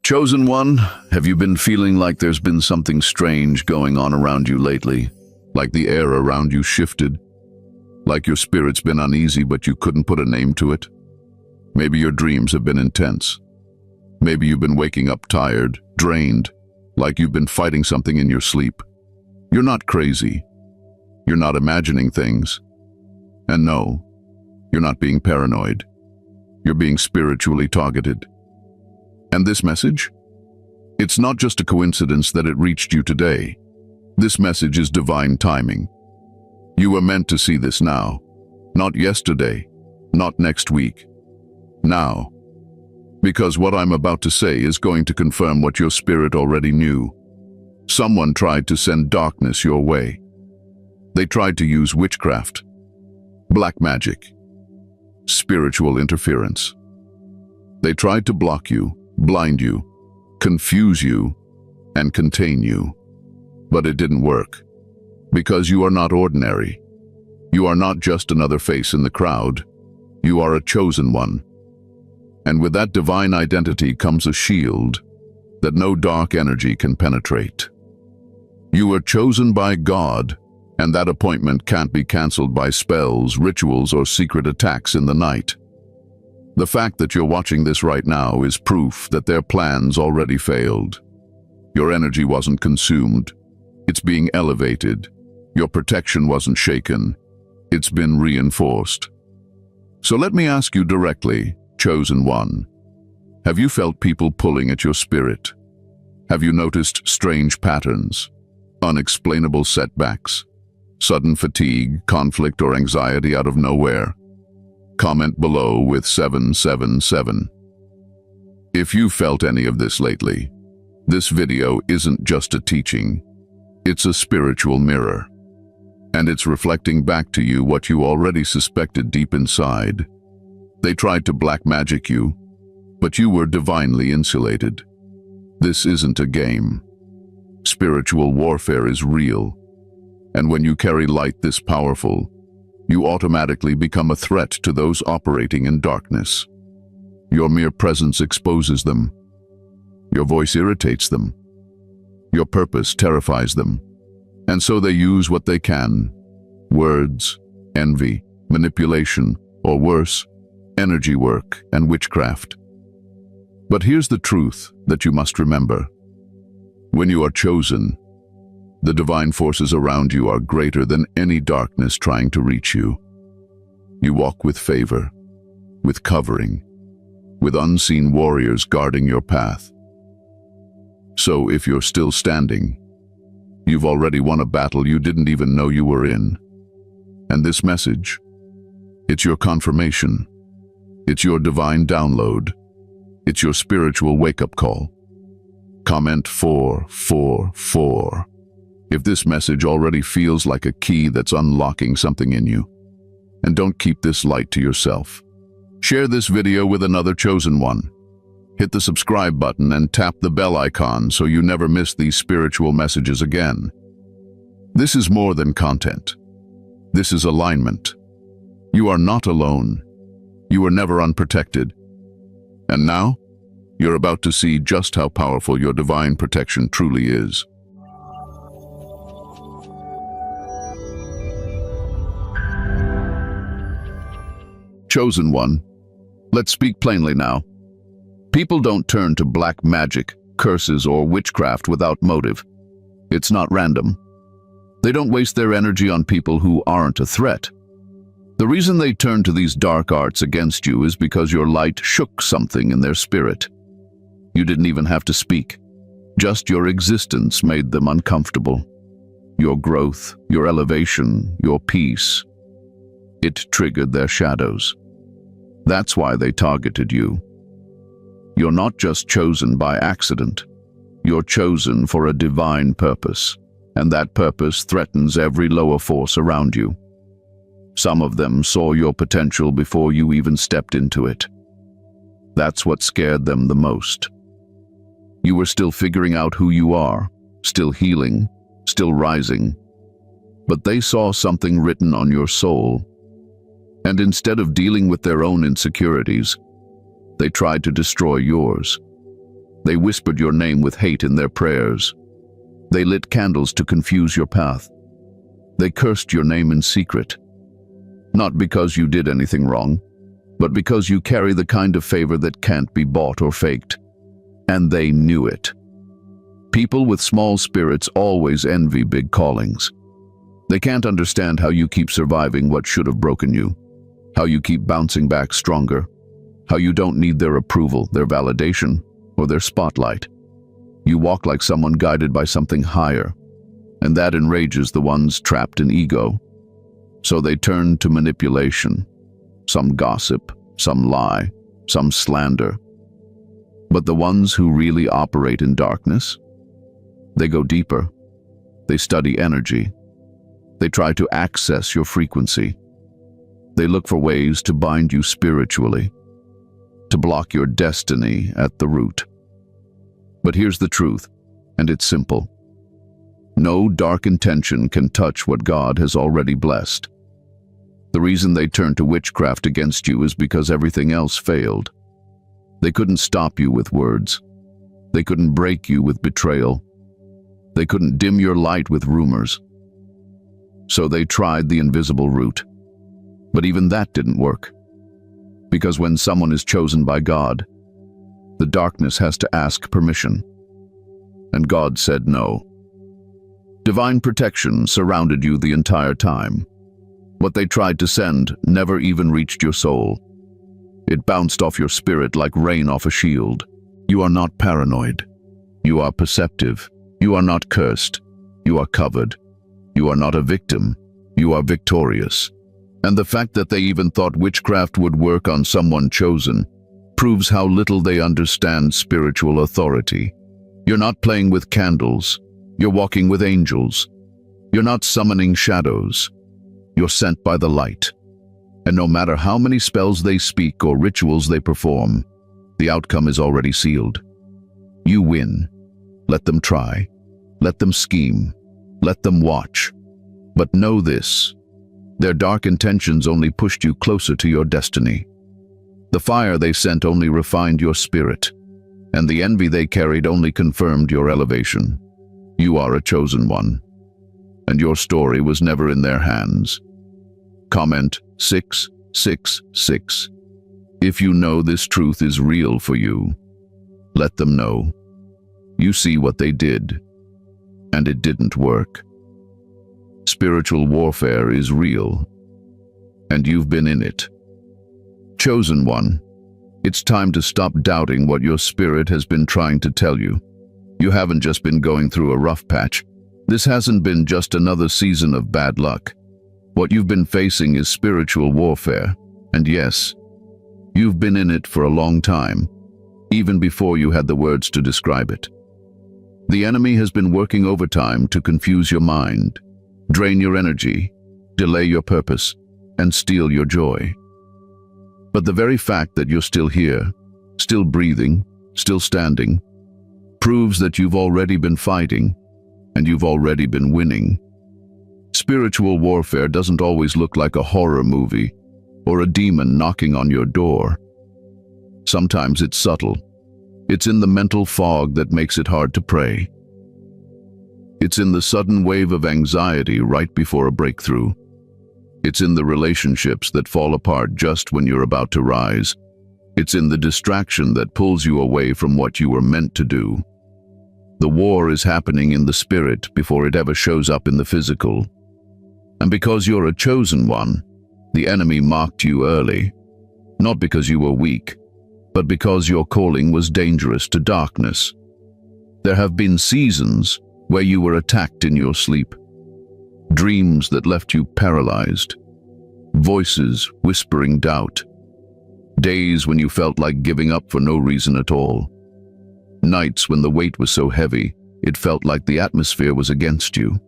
Chosen one, have you been feeling like there's been something strange going on around you lately? Like the air around you shifted? Like your spirit's been uneasy but you couldn't put a name to it? Maybe your dreams have been intense. Maybe you've been waking up tired, drained, like you've been fighting something in your sleep. You're not crazy. You're not imagining things. And no, you're not being paranoid. You're being spiritually targeted. And this message? It's not just a coincidence that it reached you today. This message is divine timing. You were meant to see this now. Not yesterday, not next week. Now. Because what I'm about to say is going to confirm what your spirit already knew. Someone tried to send darkness your way. They tried to use witchcraft, black magic, spiritual interference. They tried to block you, blind you, confuse you, and contain you. But it didn't work. Because you are not ordinary. You are not just another face in the crowd. You are a chosen one. And with that divine identity comes a shield that no dark energy can penetrate. You were chosen by God, and that appointment can't be cancelled by spells, rituals, or secret attacks in the night. The fact that you're watching this right now is proof that their plans already failed. Your energy wasn't consumed. It's being elevated. Your protection wasn't shaken. It's been reinforced. So let me ask you directly, chosen one. Have you felt people pulling at your spirit? Have you noticed strange patterns, unexplainable setbacks, sudden fatigue, conflict, or anxiety out of nowhere? Comment below with 777. If you felt any of this lately, this video isn't just a teaching, it's a spiritual mirror. And it's reflecting back to you what you already suspected deep inside. They tried to black magic you, but you were divinely insulated. This isn't a game. Spiritual warfare is real. And when you carry light this powerful, you automatically become a threat to those operating in darkness. Your mere presence exposes them. Your voice irritates them. Your purpose terrifies them. And so they use what they can: words, envy, manipulation, or worse, energy work and witchcraft. But here's the truth that you must remember. When you are chosen, the divine forces around you are greater than any darkness trying to reach you. You walk with favor, with covering, with unseen warriors guarding your path. So if you're still standing, you've already won a battle you didn't even know you were in. And this message, it's your confirmation. It's your divine download. It's your spiritual wake-up call. Comment 444 if this message already feels like a key that's unlocking something in you. And don't keep this light to yourself. Share this video with another chosen one. Hit the subscribe button and tap the bell icon so you never miss these spiritual messages again. This is more than content. This is alignment. You are not alone. You were never unprotected. And now, you're about to see just how powerful your divine protection truly is. Chosen one, let's speak plainly now. People don't turn to black magic, curses, or witchcraft without motive. It's not random. They don't waste their energy on people who aren't a threat. The reason they turn to these dark arts against you is because your light shook something in their spirit. You didn't even have to speak. Just your existence made them uncomfortable. Your growth, your elevation, your peace. It triggered their shadows. That's why they targeted you. You're not just chosen by accident. You're chosen for a divine purpose, and that purpose threatens every lower force around you. Some of them saw your potential before you even stepped into it. That's what scared them the most. You were still figuring out who you are, still healing, still rising. But they saw something written on your soul. And instead of dealing with their own insecurities, they tried to destroy yours. They whispered your name with hate in their prayers. They lit candles to confuse your path. They cursed your name in secret. Not because you did anything wrong, but because you carry the kind of favor that can't be bought or faked. And they knew it. People with small spirits always envy big callings. They can't understand how you keep surviving what should have broken you, how you keep bouncing back stronger, how you don't need their approval, their validation, or their spotlight. You walk like someone guided by something higher, and that enrages the ones trapped in ego. So they turn to manipulation, some gossip, some lie, some slander. But the ones who really operate in darkness, they go deeper. They study energy. They try to access your frequency. They look for ways to bind you spiritually, to block your destiny at the root. But here's the truth, and it's simple. No dark intention can touch what God has already blessed. The reason they turned to witchcraft against you is because everything else failed. They couldn't stop you with words. They couldn't break you with betrayal. They couldn't dim your light with rumors. So they tried the invisible route. But even that didn't work. Because when someone is chosen by God, the darkness has to ask permission. And God said no. Divine protection surrounded you the entire time. What they tried to send never even reached your soul. It bounced off your spirit like rain off a shield. You are not paranoid. You are perceptive. You are not cursed. You are covered. You are not a victim. You are victorious. And the fact that they even thought witchcraft would work on someone chosen proves how little they understand spiritual authority. You're not playing with candles. You're walking with angels. You're not summoning shadows. You're sent by the light. And no matter how many spells they speak or rituals they perform, the outcome is already sealed. You win. Let them try. Let them scheme. Let them watch. But know this: their dark intentions only pushed you closer to your destiny. The fire they sent only refined your spirit, and the envy they carried only confirmed your elevation. You are a chosen one, and your story was never in their hands. Comment 666. If you know this truth is real for you, let them know. You see what they did, and it didn't work. Spiritual warfare is real, and you've been in it. Chosen one, it's time to stop doubting what your spirit has been trying to tell you. You haven't just been going through a rough patch. This hasn't been just another season of bad luck. What you've been facing is spiritual warfare, and yes, you've been in it for a long time, even before you had the words to describe it. The enemy has been working overtime to confuse your mind, drain your energy, delay your purpose, and steal your joy. But the very fact that you're still here, still breathing, still standing, proves that you've already been fighting, and you've already been winning. Spiritual warfare doesn't always look like a horror movie or a demon knocking on your door. Sometimes it's subtle. It's in the mental fog that makes it hard to pray. It's in the sudden wave of anxiety right before a breakthrough. It's in the relationships that fall apart just when you're about to rise. It's in the distraction that pulls you away from what you were meant to do. The war is happening in the spirit before it ever shows up in the physical. And because you're a chosen one, the enemy mocked you early. Not because you were weak, but because your calling was dangerous to darkness. There have been seasons where you were attacked in your sleep. Dreams that left you paralyzed. Voices whispering doubt. Days when you felt like giving up for no reason at all. Nights when the weight was so heavy, it felt like the atmosphere was against you.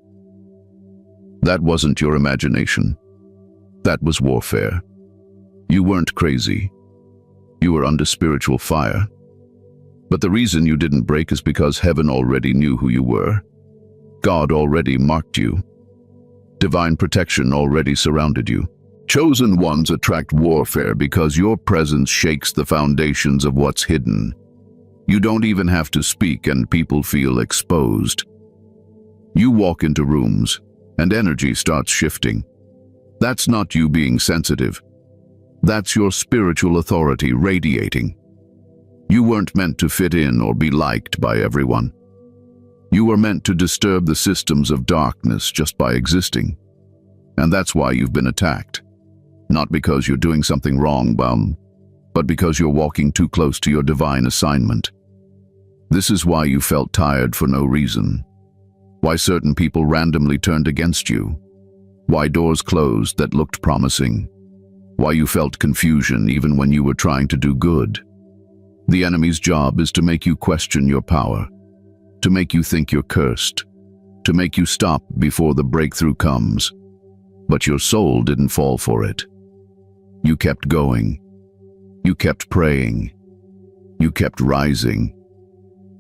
That wasn't your imagination. That was warfare. You weren't crazy. You were under spiritual fire. But the reason you didn't break is because heaven already knew who you were. God already marked you. Divine protection already surrounded you. Chosen ones attract warfare because your presence shakes the foundations of what's hidden. You don't even have to speak and people feel exposed. You walk into rooms and energy starts shifting. That's not you being sensitive. That's your spiritual authority radiating. You weren't meant to fit in or be liked by everyone. You were meant to disturb the systems of darkness just by existing. And that's why you've been attacked. Not because you're doing something wrong, but because you're walking too close to your divine assignment. This is why you felt tired for no reason. Why certain people randomly turned against you. Why doors closed that looked promising. Why you felt confusion even when you were trying to do good. The enemy's job is to make you question your power, to make you think you're cursed, to make you stop before the breakthrough comes. But your soul didn't fall for it. You kept going. You kept praying. You kept rising.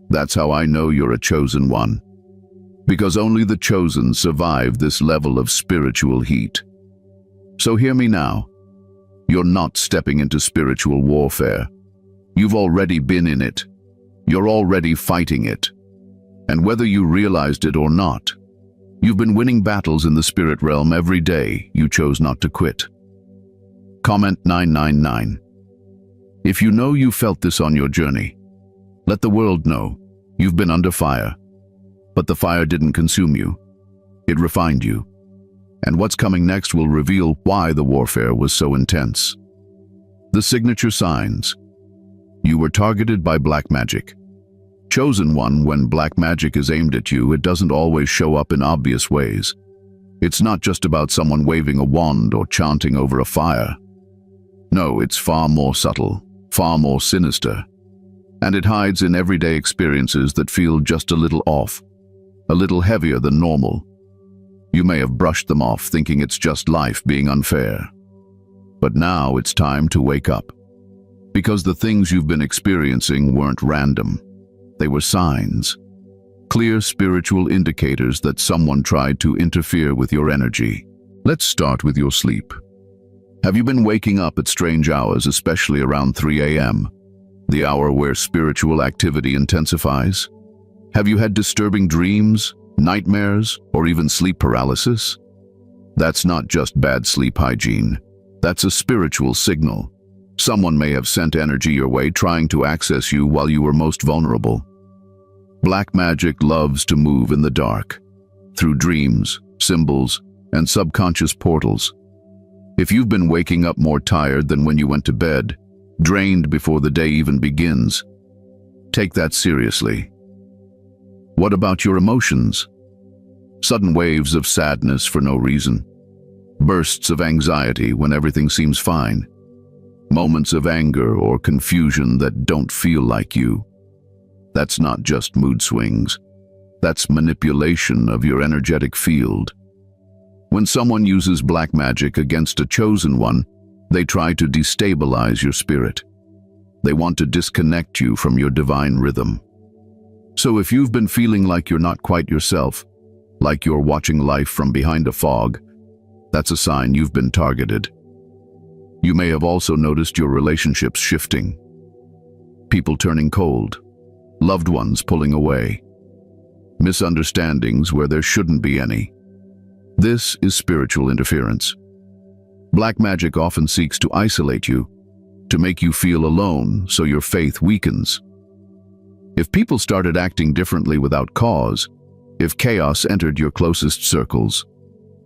That's how I know you're a chosen one. Because only the chosen survive this level of spiritual heat. So hear me now. You're not stepping into spiritual warfare. You've already been in it. You're already fighting it. And whether you realized it or not, you've been winning battles in the spirit realm every day you chose not to quit. Comment 999. If you know you felt this on your journey, let the world know you've been under fire. But the fire didn't consume you. It refined you. And what's coming next will reveal why the warfare was so intense. The signature signs. You were targeted by Blackmagic. Chosen one, when Blackmagic is aimed at you, it doesn't always show up in obvious ways. It's not just about someone waving a wand or chanting over a fire. No, it's far more subtle, far more sinister. And it hides in everyday experiences that feel just a little off, a little heavier than normal. You may have brushed them off, thinking it's just life being unfair. But now it's time to wake up. Because the things you've been experiencing weren't random. They were signs. Clear spiritual indicators that someone tried to interfere with your energy. Let's start with your sleep. Have you been waking up at strange hours, especially around 3 a.m., the hour where spiritual activity intensifies? Have you had disturbing dreams, nightmares, or even sleep paralysis? That's not just bad sleep hygiene. That's a spiritual signal. Someone may have sent energy your way trying to access you while you were most vulnerable. Blackmagic loves to move in the dark, through dreams, symbols, and subconscious portals. If you've been waking up more tired than when you went to bed, drained before the day even begins, take that seriously. What about your emotions? Sudden waves of sadness for no reason. Bursts of anxiety when everything seems fine. Moments of anger or confusion that don't feel like you. That's not just mood swings. That's manipulation of your energetic field. When someone uses Blackmagic against a chosen one, they try to destabilize your spirit. They want to disconnect you from your divine rhythm. So if you've been feeling like you're not quite yourself, like you're watching life from behind a fog, that's a sign you've been targeted. You may have also noticed your relationships shifting. People turning cold, loved ones pulling away, misunderstandings where there shouldn't be any. This is spiritual interference. Blackmagic often seeks to isolate you, to make you feel alone so your faith weakens. If people started acting differently without cause, if chaos entered your closest circles,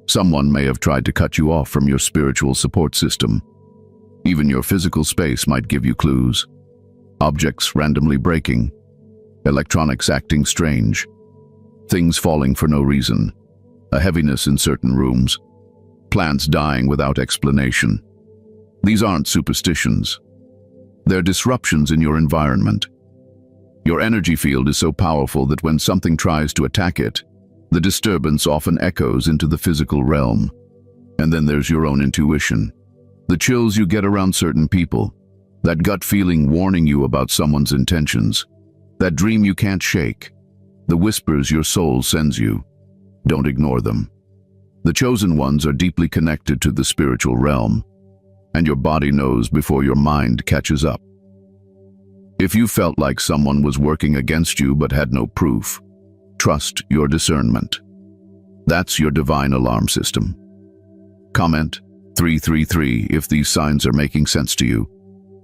someone may have tried to cut you off from your spiritual support system. Even your physical space might give you clues. Objects randomly breaking, electronics acting strange, things falling for no reason, a heaviness in certain rooms, plants dying without explanation. These aren't superstitions. They're disruptions in your environment. Your energy field is so powerful that when something tries to attack it, the disturbance often echoes into the physical realm. And then there's your own intuition. The chills you get around certain people, that gut feeling warning you about someone's intentions, that dream you can't shake, the whispers your soul sends you. Don't ignore them. The chosen ones are deeply connected to the spiritual realm, and your body knows before your mind catches up. If you felt like someone was working against you but had no proof, trust your discernment. That's your divine alarm system. Comment 333 if these signs are making sense to you.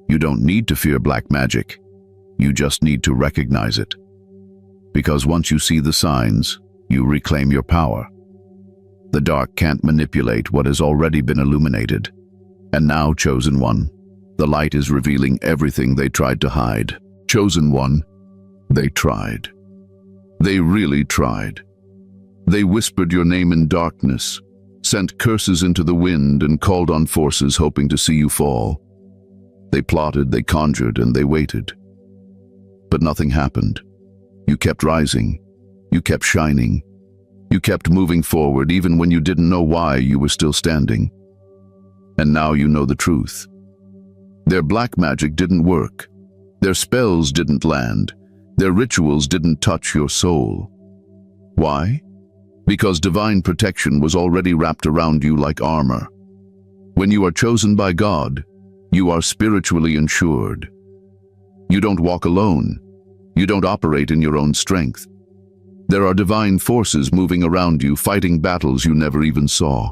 You don't need to fear black magic. You just need to recognize it. Because once you see the signs, you reclaim your power. The dark can't manipulate what has already been illuminated. And now, Chosen One, the light is revealing everything they tried to hide. Chosen One, they tried. They really tried. They whispered your name in darkness, sent curses into the wind, and called on forces hoping to see you fall. They plotted, they conjured, and they waited. But nothing happened. You kept rising. You kept shining. You kept moving forward even when you didn't know why you were still standing. And now you know the truth. Their black magic didn't work. Their spells didn't land. Their rituals didn't touch your soul. Why? Because divine protection was already wrapped around you like armor. When you are chosen by God, you are spiritually insured. You don't walk alone. You don't operate in your own strength. There are divine forces moving around you, fighting battles you never even saw.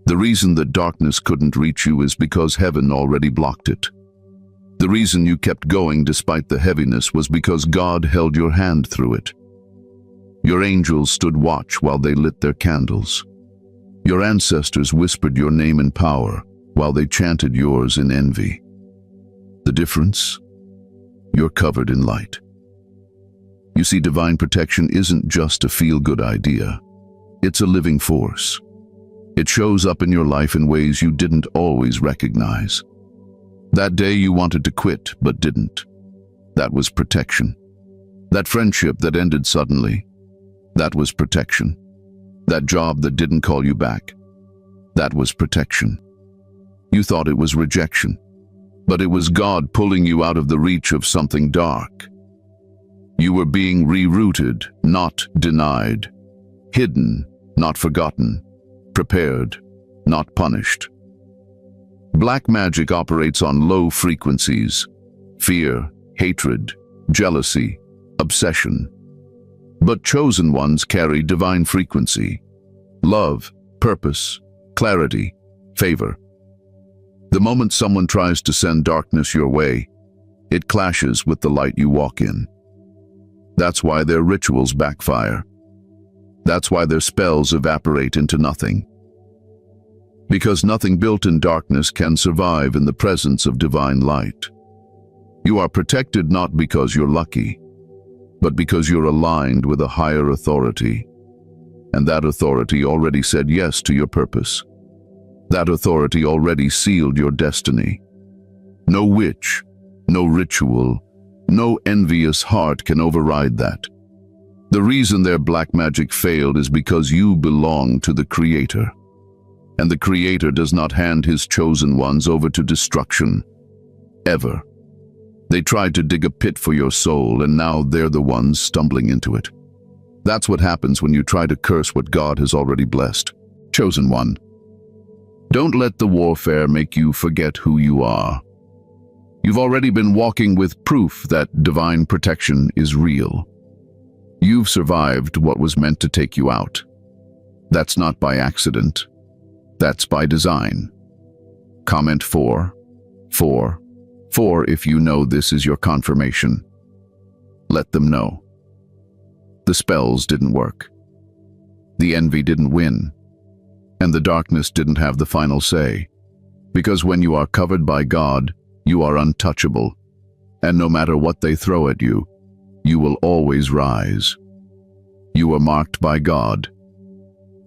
The reason that darkness couldn't reach you is because heaven already blocked it. The reason you kept going despite the heaviness was because God held your hand through it. Your angels stood watch while they lit their candles. Your ancestors whispered your name in power while they chanted yours in envy. The difference? You're covered in light. You see, divine protection isn't just a feel-good idea. It's a living force. It shows up in your life in ways you didn't always recognize. That day you wanted to quit but didn't. That was protection. That friendship that ended suddenly, that was protection. That job that didn't call you back, that was protection. You thought it was rejection, but it was God pulling you out of the reach of something dark. You were being rerouted, not denied. Hidden, not forgotten. Prepared, not punished. Black magic operates on low frequencies: fear, hatred, jealousy, obsession. But chosen ones carry divine frequency: love, purpose, clarity, favor. The moment someone tries to send darkness your way, it clashes with the light you walk in. That's why their rituals backfire. That's why their spells evaporate into nothing. Because nothing built in darkness can survive in the presence of divine light. You are protected not because you're lucky, but because you're aligned with a higher authority. And that authority already said yes to your purpose. That authority already sealed your destiny. No witch, no ritual, no envious heart can override that. The reason their black magic failed is because you belong to the Creator. And the Creator does not hand his chosen ones over to destruction, ever. They tried to dig a pit for your soul, and now they're the ones stumbling into it. That's what happens when you try to curse what God has already blessed. Chosen One, don't let the warfare make you forget who you are. You've already been walking with proof that divine protection is real. You've survived what was meant to take you out. That's not by accident. That's by design. Comment 4 if you know this is your confirmation. Let them know. The spells didn't work. The envy didn't win. And the darkness didn't have the final say. Because when you are covered by God, you are untouchable. And no matter what they throw at you, you will always rise. You are marked by God.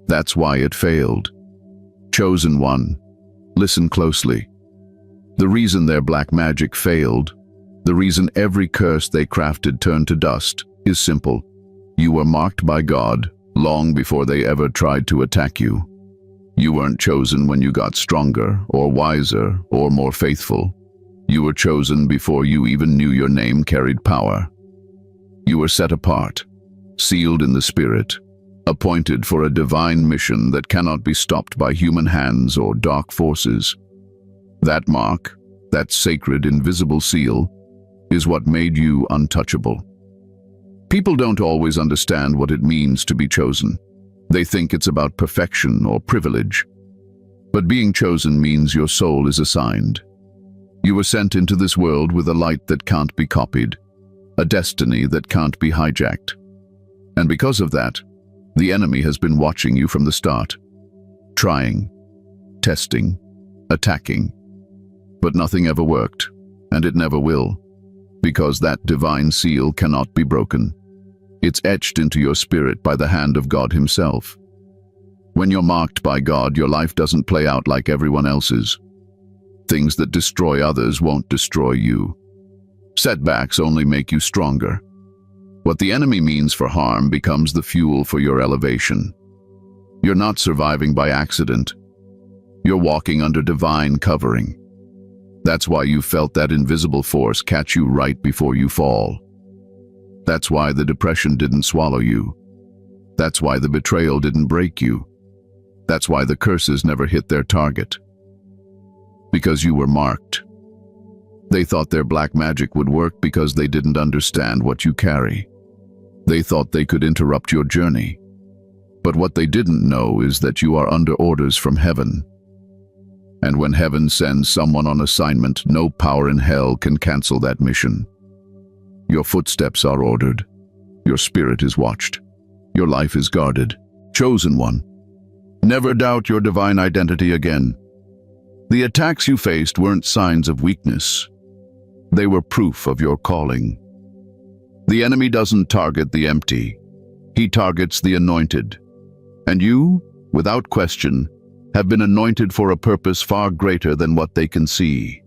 That's why it failed. Chosen One, listen closely. The reason their black magic failed, the reason every curse they crafted turned to dust, is simple. You were marked by God long before they ever tried to attack you. You weren't chosen when you got stronger, or wiser, or more faithful. You were chosen before you even knew your name carried power. You were set apart, sealed in the Spirit, appointed for a divine mission that cannot be stopped by human hands or dark forces. That mark, that sacred invisible seal, is what made you untouchable. People don't always understand what it means to be chosen. They think it's about perfection or privilege. But being chosen means your soul is assigned. You were sent into this world with a light that can't be copied, a destiny that can't be hijacked. And because of that, the enemy has been watching you from the start, trying, testing, attacking. But nothing ever worked, and it never will, because that divine seal cannot be broken. It's etched into your spirit by the hand of God Himself. When you're marked by God, your life doesn't play out like everyone else's. Things that destroy others won't destroy you. Setbacks only make you stronger. What the enemy means for harm becomes the fuel for your elevation. You're not surviving by accident. You're walking under divine covering. That's why you felt that invisible force catch you right before you fall. That's why the depression didn't swallow you. That's why the betrayal didn't break you. That's why the curses never hit their target. Because you were marked. They thought their black magic would work because they didn't understand what you carry. They thought they could interrupt your journey. But what they didn't know is that you are under orders from heaven. And when heaven sends someone on assignment, no power in hell can cancel that mission. Your footsteps are ordered. Your spirit is watched. Your life is guarded. Chosen one. Never doubt your divine identity again. The attacks you faced weren't signs of weakness. They were proof of your calling. The enemy doesn't target the empty. He targets the anointed. And you, without question, have been anointed for a purpose far greater than what they can see.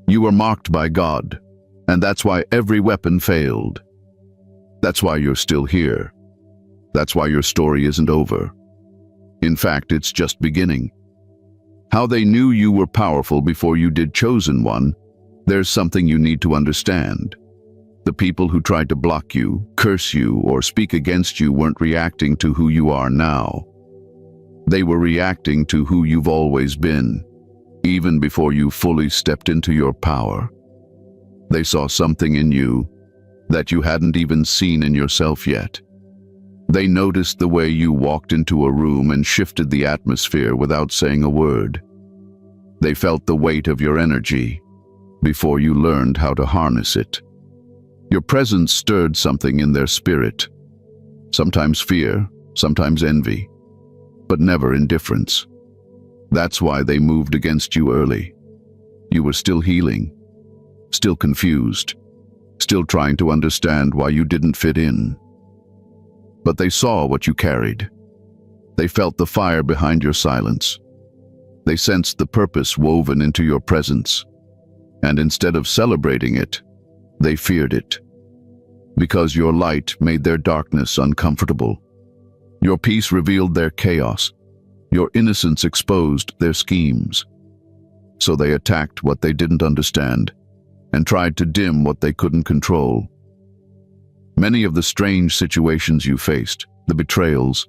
You were marked by God, and that's why every weapon failed. That's why you're still here. That's why your story isn't over. In fact, it's just beginning. How they knew you were powerful before you did, chosen one, there's something you need to understand. The people who tried to block you, curse you, or speak against you weren't reacting to who you are now. They were reacting to who you've always been, even before you fully stepped into your power. They saw something in you that you hadn't even seen in yourself yet. They noticed the way you walked into a room and shifted the atmosphere without saying a word. They felt the weight of your energy before you learned how to harness it. Your presence stirred something in their spirit, sometimes fear, sometimes envy, but never indifference. That's why they moved against you early. You were still healing, still confused, still trying to understand why you didn't fit in. But they saw what you carried. They felt the fire behind your silence. They sensed the purpose woven into your presence. And instead of celebrating it, they feared it. Because your light made their darkness uncomfortable. Your peace revealed their chaos. Your innocence exposed their schemes. So they attacked what they didn't understand and tried to dim what they couldn't control. Many of the strange situations you faced, the betrayals,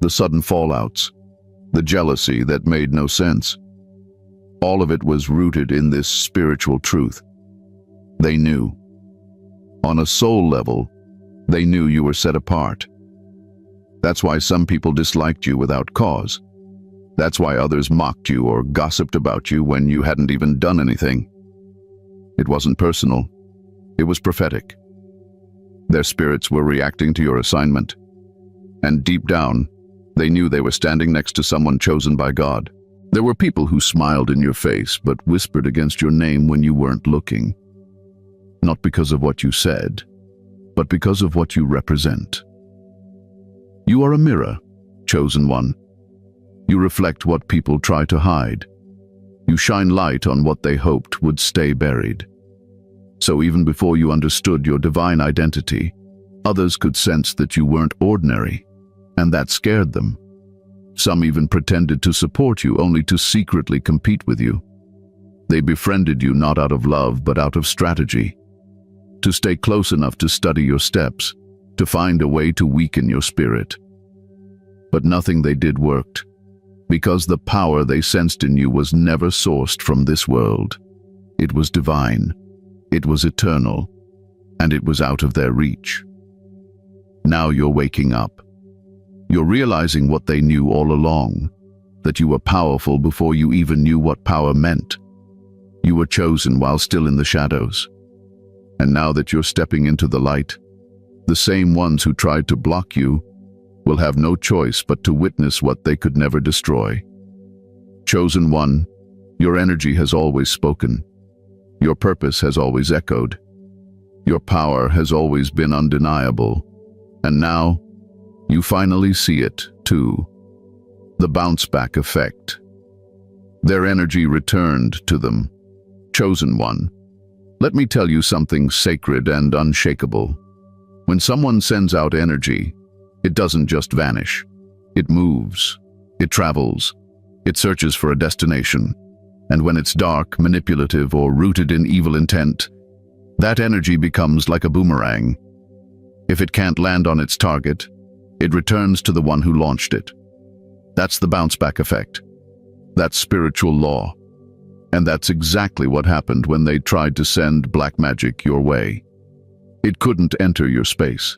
the sudden fallouts, the jealousy that made no sense, all of it was rooted in this spiritual truth. They knew. On a soul level, they knew you were set apart. That's why some people disliked you without cause. That's why others mocked you or gossiped about you when you hadn't even done anything. It wasn't personal. It was prophetic. Their spirits were reacting to your assignment. And deep down, they knew they were standing next to someone chosen by God. There were people who smiled in your face but whispered against your name when you weren't looking. Not because of what you said, but because of what you represent. You are a mirror, chosen one. You reflect what people try to hide. You shine light on what they hoped would stay buried. So even before you understood your divine identity, others could sense that you weren't ordinary, and that scared them. Some even pretended to support you only to secretly compete with you. They befriended you not out of love but out of strategy, to stay close enough to study your steps, to find a way to weaken your spirit. But nothing they did worked, because the power they sensed in you was never sourced from this world. It was divine. It was eternal, and it was out of their reach. Now you're waking up. You're realizing what they knew all along, that you were powerful before you even knew what power meant. You were chosen while still in the shadows. And now that you're stepping into the light, the same ones who tried to block you will have no choice but to witness what they could never destroy. Chosen one, your energy has always spoken. Your purpose has always echoed. Your power has always been undeniable. And now, you finally see it, too. The bounce-back effect. Their energy returned to them. Chosen one, let me tell you something sacred and unshakable. When someone sends out energy, it doesn't just vanish. It moves. It travels. It searches for a destination. And when it's dark, manipulative, or rooted in evil intent, that energy becomes like a boomerang. If it can't land on its target, it returns to the one who launched it. That's the bounce-back effect. That's spiritual law. And that's exactly what happened when they tried to send Blackmagic your way. It couldn't enter your space.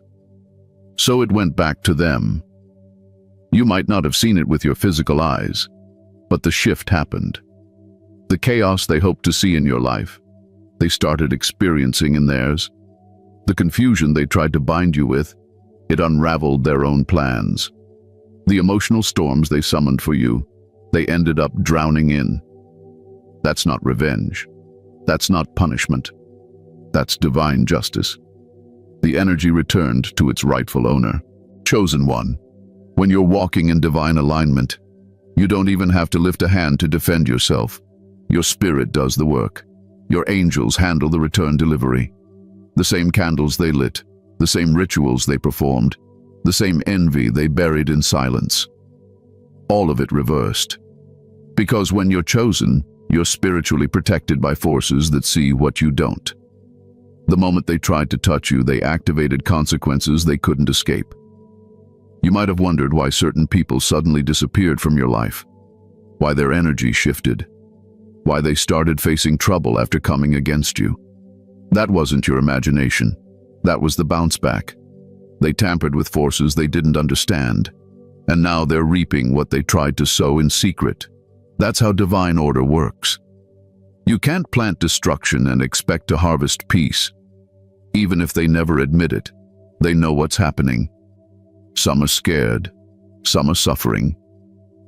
So it went back to them. You might not have seen it with your physical eyes, but the shift happened. The chaos they hoped to see in your life, they started experiencing in theirs. The confusion they tried to bind you with, it unraveled their own plans. The emotional storms they summoned for you, they ended up drowning in. That's not revenge. That's not punishment. That's divine justice. The energy returned to its rightful owner. Chosen one, when you're walking in divine alignment, you don't even have to lift a hand to defend yourself. Your spirit does the work. Your angels handle the return delivery. The same candles they lit, the same rituals they performed, the same envy they buried in silence. All of it reversed. Because when you're chosen, you're spiritually protected by forces that see what you don't. The moment they tried to touch you, they activated consequences they couldn't escape. You might have wondered why certain people suddenly disappeared from your life, why their energy shifted, why they started facing trouble after coming against you. That wasn't your imagination. That was the bounce back. They tampered with forces they didn't understand, and now they're reaping what they tried to sow in secret. That's how divine order works. You can't plant destruction and expect to harvest peace. Even if they never admit it, they know what's happening. Some are scared, some are suffering.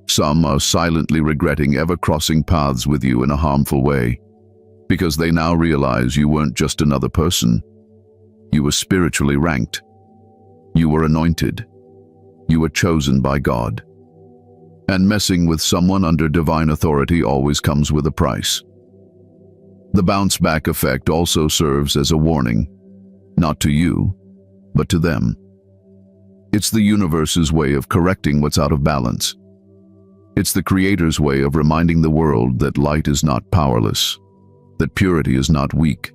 Some are silently regretting ever crossing paths with you in a harmful way, because they now realize you weren't just another person. You were spiritually ranked. You were anointed. You were chosen by God. And messing with someone under divine authority always comes with a price. The bounce-back effect also serves as a warning, not to you, but to them. It's the universe's way of correcting what's out of balance. It's the Creator's way of reminding the world that light is not powerless, that purity is not weak,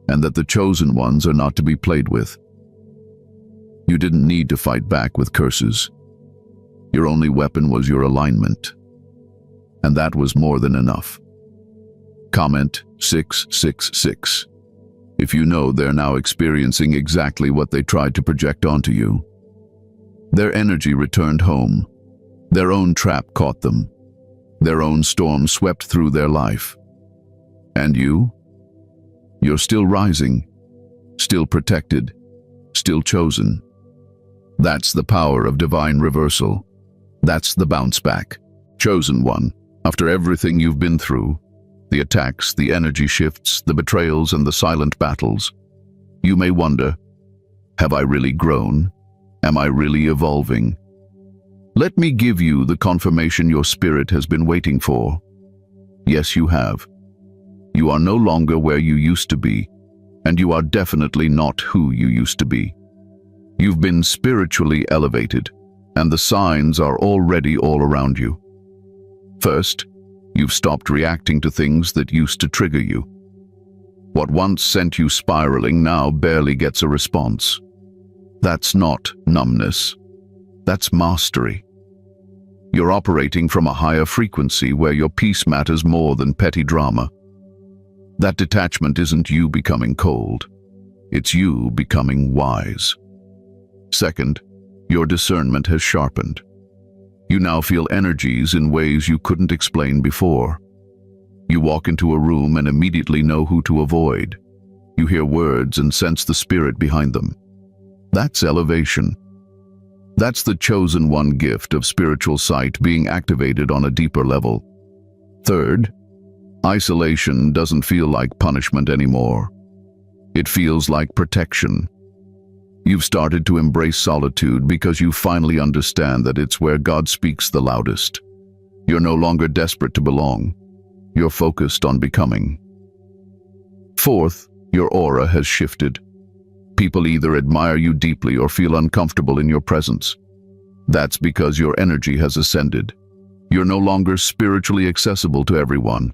and that the chosen ones are not to be played with. You didn't need to fight back with curses. Your only weapon was your alignment, and that was more than enough. Comment 666 if you know they're now experiencing exactly what they tried to project onto you. Their energy returned home. Their own trap caught them. Their own storm swept through their life. And you? You're still rising, still protected, still chosen. That's the power of divine reversal. That's the bounce back. Chosen one, after everything you've been through, the attacks, the energy shifts, the betrayals, and the silent battles, you may wonder, have I really grown? Am I really evolving? Let me give you the confirmation your spirit has been waiting for. Yes, you have. You are no longer where you used to be, and you are definitely not who you used to be. You've been spiritually elevated, and the signs are already all around you. First, you've stopped reacting to things that used to trigger you. What once sent you spiraling now barely gets a response. That's not numbness. That's mastery. You're operating from a higher frequency where your peace matters more than petty drama. That detachment isn't you becoming cold. It's you becoming wise. Second, your discernment has sharpened. You now feel energies in ways you couldn't explain before. You walk into a room and immediately know who to avoid. You hear words and sense the spirit behind them. That's elevation. That's the chosen one gift of spiritual sight being activated on a deeper level. Third, isolation doesn't feel like punishment anymore. It feels like protection. You've started to embrace solitude because you finally understand that it's where God speaks the loudest. You're no longer desperate to belong. You're focused on becoming. Fourth, your aura has shifted. People either admire you deeply or feel uncomfortable in your presence. That's because your energy has ascended. You're no longer spiritually accessible to everyone.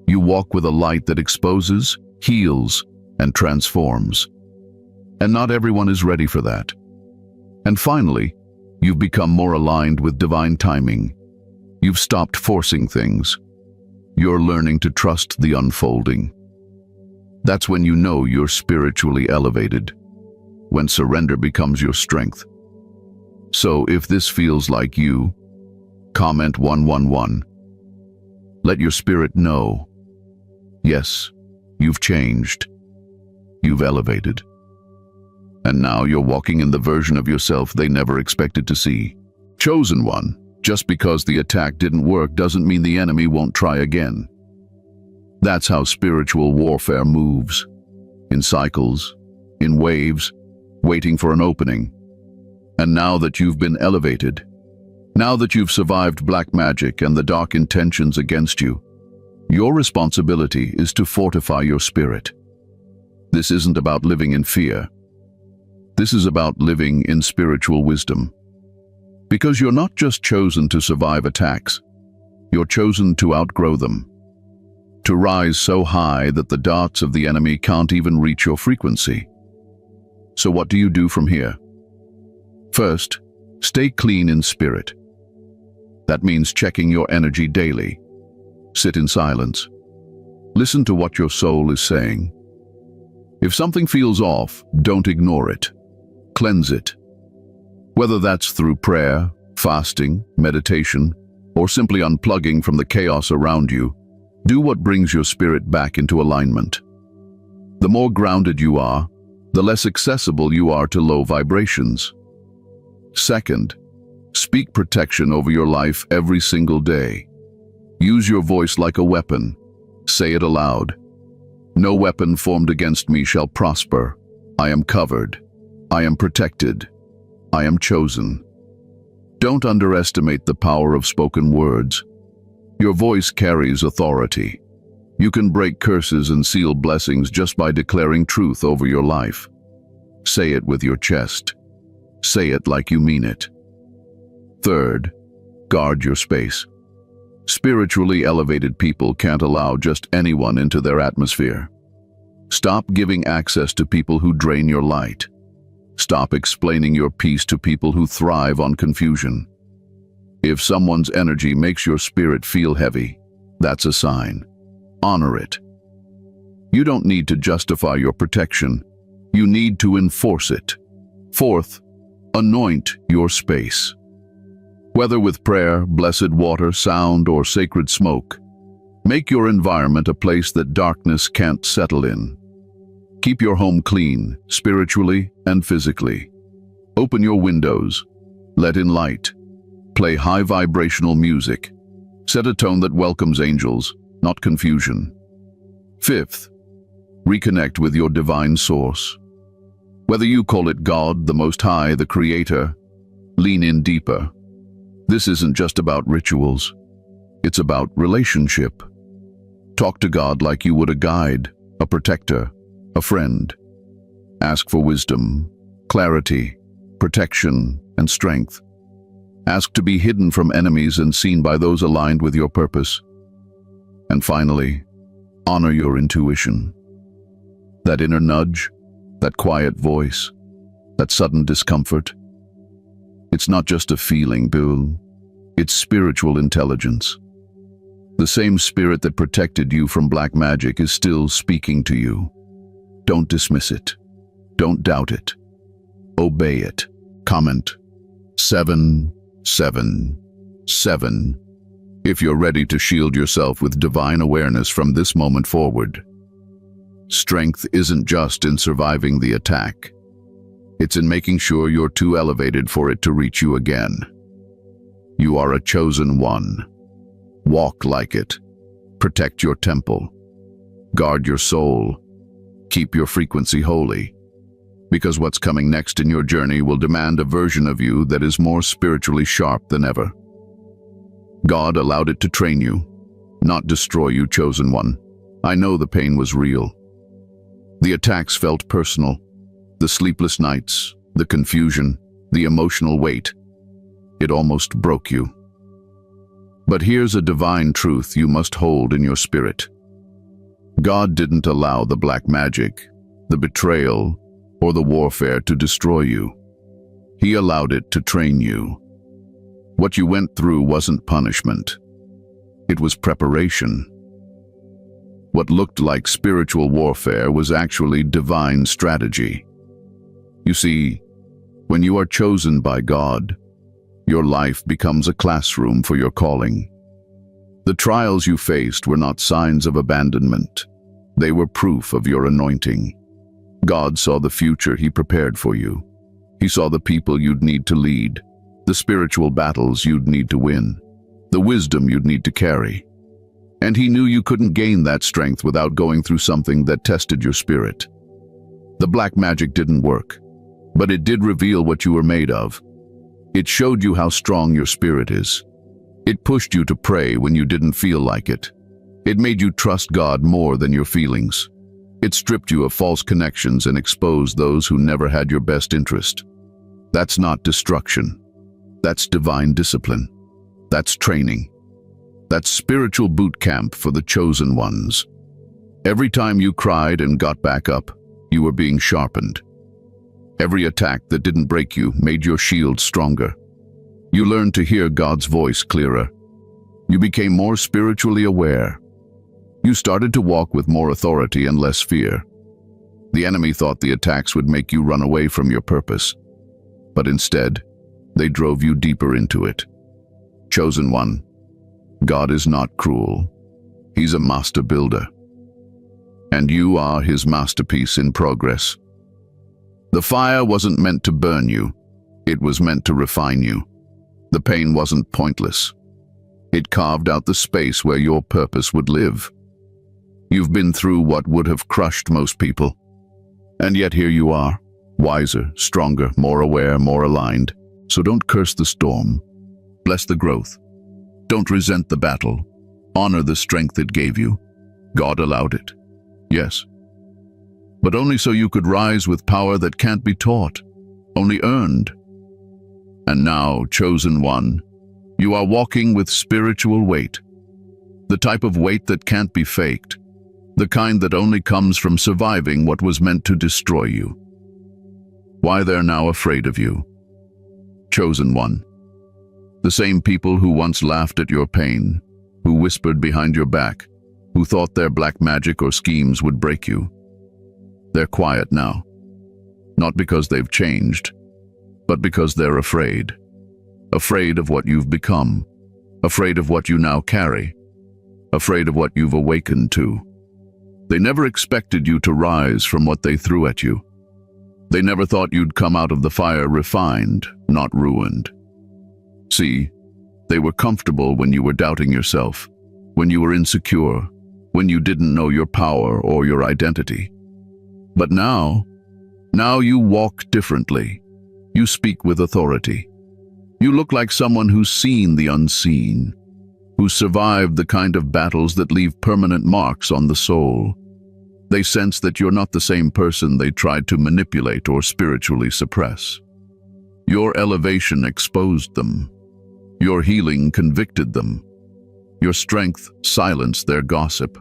You walk with a light that exposes, heals, and transforms. And not everyone is ready for that. And finally, you've become more aligned with divine timing. You've stopped forcing things. You're learning to trust the unfolding. That's when you know you're spiritually elevated, when surrender becomes your strength. So if this feels like you, comment 111. Let your spirit know. Yes, you've changed. You've elevated. And now you're walking in the version of yourself they never expected to see. Chosen one. Just because the attack didn't work doesn't mean the enemy won't try again. That's how spiritual warfare moves. In cycles, in waves, waiting for an opening. And now that you've been elevated, now that you've survived black magic and the dark intentions against you, your responsibility is to fortify your spirit. This isn't about living in fear. This is about living in spiritual wisdom. Because you're not just chosen to survive attacks, you're chosen to outgrow them. To rise so high that the darts of the enemy can't even reach your frequency. So what do you do from here? First, stay clean in spirit. That means checking your energy daily. Sit in silence. Listen to what your soul is saying. If something feels off, don't ignore it. Cleanse it. Whether that's through prayer, fasting, meditation, or simply unplugging from the chaos around you, do what brings your spirit back into alignment. The more grounded you are, the less accessible you are to low vibrations. Second, speak protection over your life every single day. Use your voice like a weapon. Say it aloud. No weapon formed against me shall prosper. I am covered. I am protected. I am chosen. Don't underestimate the power of spoken words. Your voice carries authority. You can break curses and seal blessings just by declaring truth over your life. Say it with your chest. Say it like you mean it. Third, guard your space. Spiritually elevated people can't allow just anyone into their atmosphere. Stop giving access to people who drain your light. Stop explaining your peace to people who thrive on confusion. If someone's energy makes your spirit feel heavy, that's a sign. Honor it. You don't need to justify your protection. You need to enforce it. Fourth, anoint your space. Whether with prayer, blessed water, sound, or sacred smoke, make your environment a place that darkness can't settle in. Keep your home clean, spiritually and physically. Open your windows. Let in light. Play high vibrational music. Set a tone that welcomes angels, not confusion. Fifth, reconnect with your divine source. Whether you call it God, the Most High, the Creator, lean in deeper. This isn't just about rituals. It's about relationship. Talk to God like you would a guide, a protector, a friend. Ask for wisdom, clarity, protection, and strength. Ask to be hidden from enemies and seen by those aligned with your purpose. And finally, honor your intuition. That inner nudge, that quiet voice, that sudden discomfort. It's not just a feeling, Bill. It's spiritual intelligence. The same spirit that protected you from black magic is still speaking to you. Don't dismiss it. Don't doubt it. Obey it. Comment 777 if you're ready to shield yourself with divine awareness from this moment forward. Strength isn't just in surviving the attack. It's in making sure you're too elevated for it to reach you again. You are a chosen one. Walk like it. Protect your temple. Guard your soul. Keep your frequency holy. Because what's coming next in your journey will demand a version of you that is more spiritually sharp than ever. God allowed it to train you, not destroy you, chosen one. I know the pain was real. The attacks felt personal. The sleepless nights, the confusion, the emotional weight. It almost broke you. But here's a divine truth you must hold in your spirit. God didn't allow the black magic, the betrayal, or the warfare to destroy you. He allowed it to train you. What you went through wasn't punishment. It was preparation. What looked like spiritual warfare was actually divine strategy. You see, when you are chosen by God, your life becomes a classroom for your calling. The trials you faced were not signs of abandonment. They were proof of your anointing. God saw the future He prepared for you. He saw the people you'd need to lead, the spiritual battles you'd need to win, the wisdom you'd need to carry. And He knew you couldn't gain that strength without going through something that tested your spirit. The black magic didn't work, but it did reveal what you were made of. It showed you how strong your spirit is. It pushed you to pray when you didn't feel like it. It made you trust God more than your feelings. It stripped you of false connections and exposed those who never had your best interest. That's not destruction. That's divine discipline. That's training. That's spiritual boot camp for the chosen ones. Every time you cried and got back up, you were being sharpened. Every attack that didn't break you made your shield stronger. You learned to hear God's voice clearer. You became more spiritually aware. You started to walk with more authority and less fear. The enemy thought the attacks would make you run away from your purpose, but instead, they drove you deeper into it. Chosen one, God is not cruel. He's a master builder. And you are His masterpiece in progress. The fire wasn't meant to burn you. It was meant to refine you. The pain wasn't pointless. It carved out the space where your purpose would live. You've been through what would have crushed most people. And yet here you are, wiser, stronger, more aware, more aligned. So don't curse the storm. Bless the growth. Don't resent the battle. Honor the strength it gave you. God allowed it. Yes. But only so you could rise with power that can't be taught, only earned. And now, chosen one, you are walking with spiritual weight. The type of weight that can't be faked. The kind that only comes from surviving what was meant to destroy you. Why they're now afraid of you. Chosen one. The same people who once laughed at your pain, who whispered behind your back, who thought their black magic or schemes would break you. They're quiet now. Not because they've changed, but because they're afraid. Afraid of what you've become. Afraid of what you now carry. Afraid of what you've awakened to. They never expected you to rise from what they threw at you. They never thought you'd come out of the fire refined, not ruined. See, they were comfortable when you were doubting yourself, when you were insecure, when you didn't know your power or your identity. But now you walk differently. You speak with authority. You look like someone who's seen the unseen, who's survived the kind of battles that leave permanent marks on the soul. They sense that you're not the same person they tried to manipulate or spiritually suppress. Your elevation exposed them. Your healing convicted them. Your strength silenced their gossip.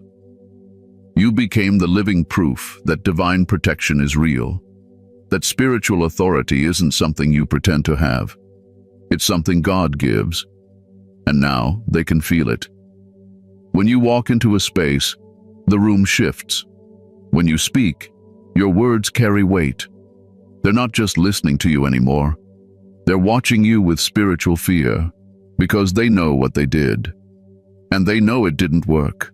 You became the living proof that divine protection is real, that spiritual authority isn't something you pretend to have. It's something God gives, and now they can feel it. When you walk into a space, the room shifts. When you speak, your words carry weight. They're not just listening to you anymore. They're watching you with spiritual fear, because they know what they did. And they know it didn't work.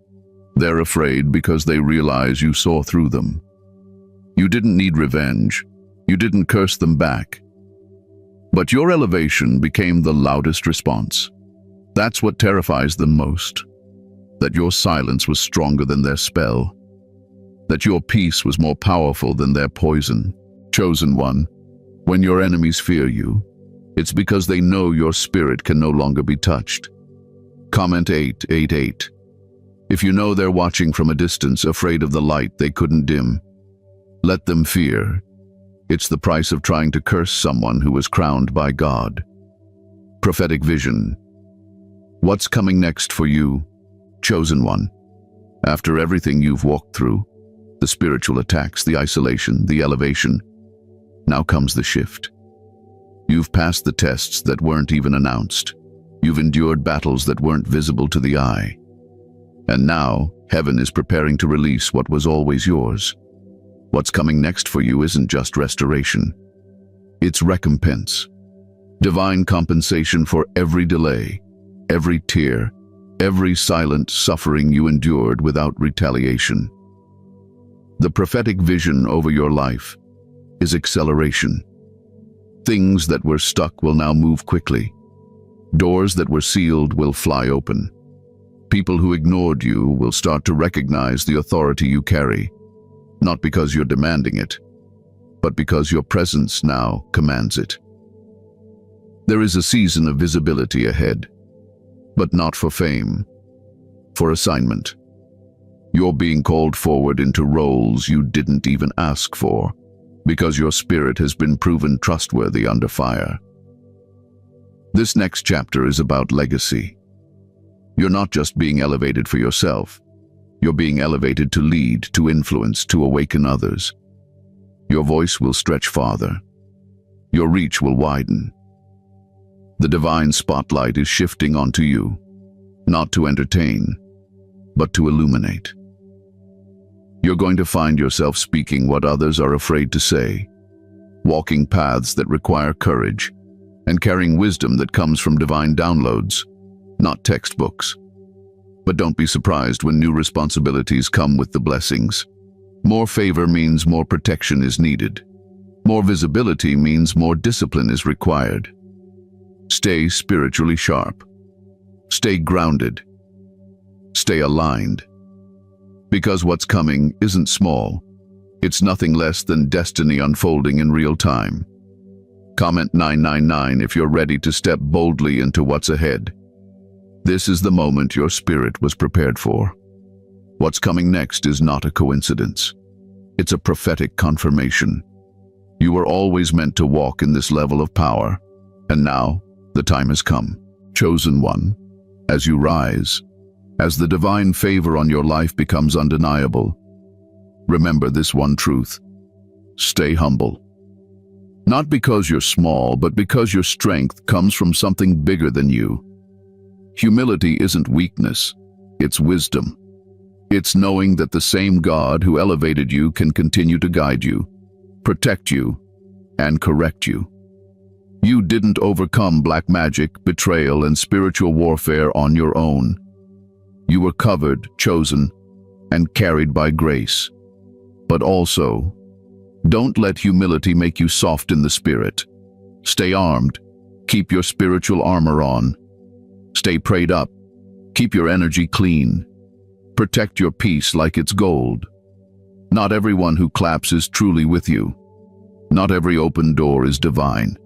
They're afraid because they realize you saw through them. You didn't need revenge. You didn't curse them back. But your elevation became the loudest response. That's what terrifies them most. That your silence was stronger than their spell. That your peace was more powerful than their poison. Chosen one, when your enemies fear you, it's because they know your spirit can no longer be touched. Comment 888. If you know they're watching from a distance, afraid of the light they couldn't dim, let them fear. It's the price of trying to curse someone who was crowned by God. Prophetic vision. What's coming next for you, chosen one? After everything you've walked through, the spiritual attacks, the isolation, the elevation, now comes the shift. You've passed the tests that weren't even announced. You've endured battles that weren't visible to the eye. And now, heaven is preparing to release what was always yours. What's coming next for you isn't just restoration. It's recompense. Divine compensation for every delay, every tear, every silent suffering you endured without retaliation. The prophetic vision over your life is acceleration. Things that were stuck will now move quickly. Doors that were sealed will fly open. People who ignored you will start to recognize the authority you carry, not because you're demanding it, but because your presence now commands it. There is a season of visibility ahead, but not for fame, for assignment. You're being called forward into roles you didn't even ask for, because your spirit has been proven trustworthy under fire. This next chapter is about legacy. You're not just being elevated for yourself. You're being elevated to lead, to influence, to awaken others. Your voice will stretch farther. Your reach will widen. The divine spotlight is shifting onto you, not to entertain, but to illuminate. You're going to find yourself speaking what others are afraid to say, walking paths that require courage, and carrying wisdom that comes from divine downloads, not textbooks. But don't be surprised when new responsibilities come with the blessings. More favor means more protection is needed. More visibility means more discipline is required. Stay spiritually sharp. Stay grounded. Stay aligned. Because what's coming isn't small. It's nothing less than destiny unfolding in real time. Comment 999 if you're ready to step boldly into what's ahead. This is the moment your spirit was prepared for. What's coming next is not a coincidence. It's a prophetic confirmation. You were always meant to walk in this level of power, and now the time has come. Chosen one, as you rise, as the divine favor on your life becomes undeniable, remember this one truth: stay humble. Not because you're small, but because your strength comes from something bigger than you. Humility isn't weakness, it's wisdom. It's knowing that the same God who elevated you can continue to guide you, protect you, and correct you. You didn't overcome black magic, betrayal, and spiritual warfare on your own. You were covered, chosen, and carried by grace. But also, don't let humility make you soft in the spirit. Stay armed. Keep your spiritual armor on. Stay prayed up. Keep your energy clean. Protect your peace like it's gold. Not everyone who claps is truly with you. Not every open door is divine.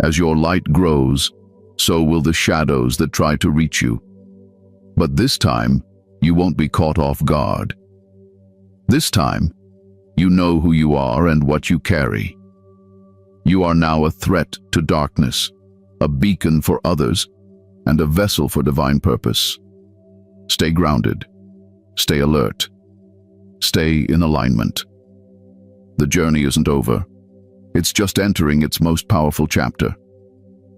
As your light grows, so will the shadows that try to reach you. But this time, you won't be caught off guard. This time, you know who you are and what you carry. You are now a threat to darkness, a beacon for others, and a vessel for divine purpose. Stay grounded. Stay alert. Stay in alignment. The journey isn't over. It's just entering its most powerful chapter.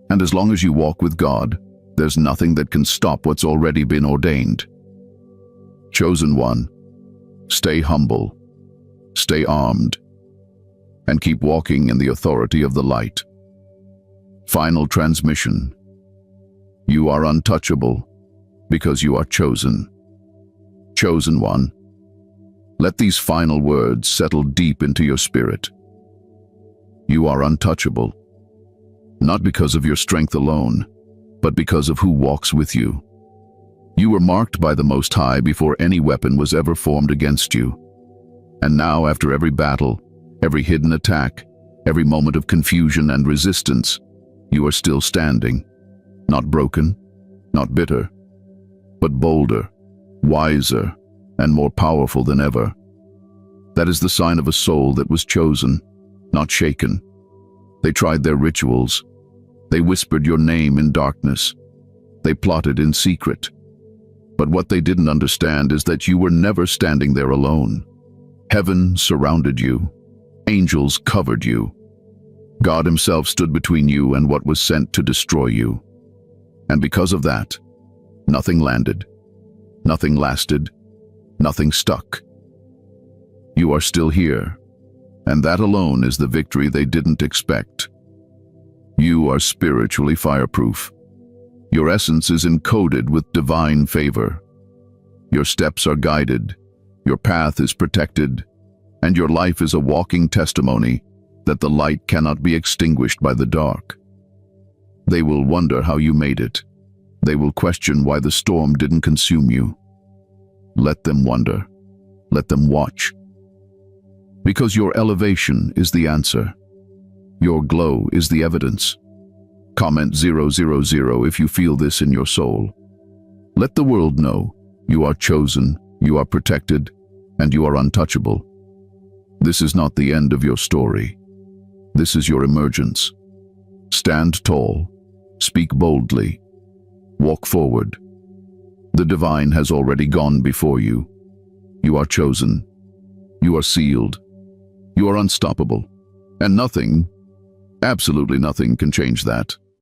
And as long as you walk with God, there's nothing that can stop what's already been ordained. Chosen one, stay humble, stay armed, and keep walking in the authority of the light. Final transmission. You are untouchable because you are chosen. Chosen one, let these final words settle deep into your spirit. You are untouchable, not because of your strength alone, but because of who walks with you. You were marked by the Most High before any weapon was ever formed against you. And now, after every battle, every hidden attack, every moment of confusion and resistance, you are still standing, not broken, not bitter, but bolder, wiser, and more powerful than ever. That is the sign of a soul that was chosen, not shaken. They tried their rituals. They whispered your name in darkness. They plotted in secret. But what they didn't understand is that you were never standing there alone. Heaven surrounded you. Angels covered you. God himself stood between you and what was sent to destroy you. And because of that, nothing landed, nothing lasted, nothing stuck. You are still here, and that alone is the victory they didn't expect. You are spiritually fireproof. Your essence is encoded with divine favor. Your steps are guided, your path is protected, and your life is a walking testimony that the light cannot be extinguished by the dark. They will wonder how you made it. They will question why the storm didn't consume you. Let them wonder. Let them watch. Because your elevation is the answer. Your glow is the evidence. Comment 000 if you feel this in your soul. Let the world know you are chosen, you are protected, and you are untouchable. This is not the end of your story. This is your emergence. Stand tall, speak boldly, walk forward. The divine has already gone before you. You are chosen. You are sealed. You are unstoppable. And nothing, absolutely nothing, can change that.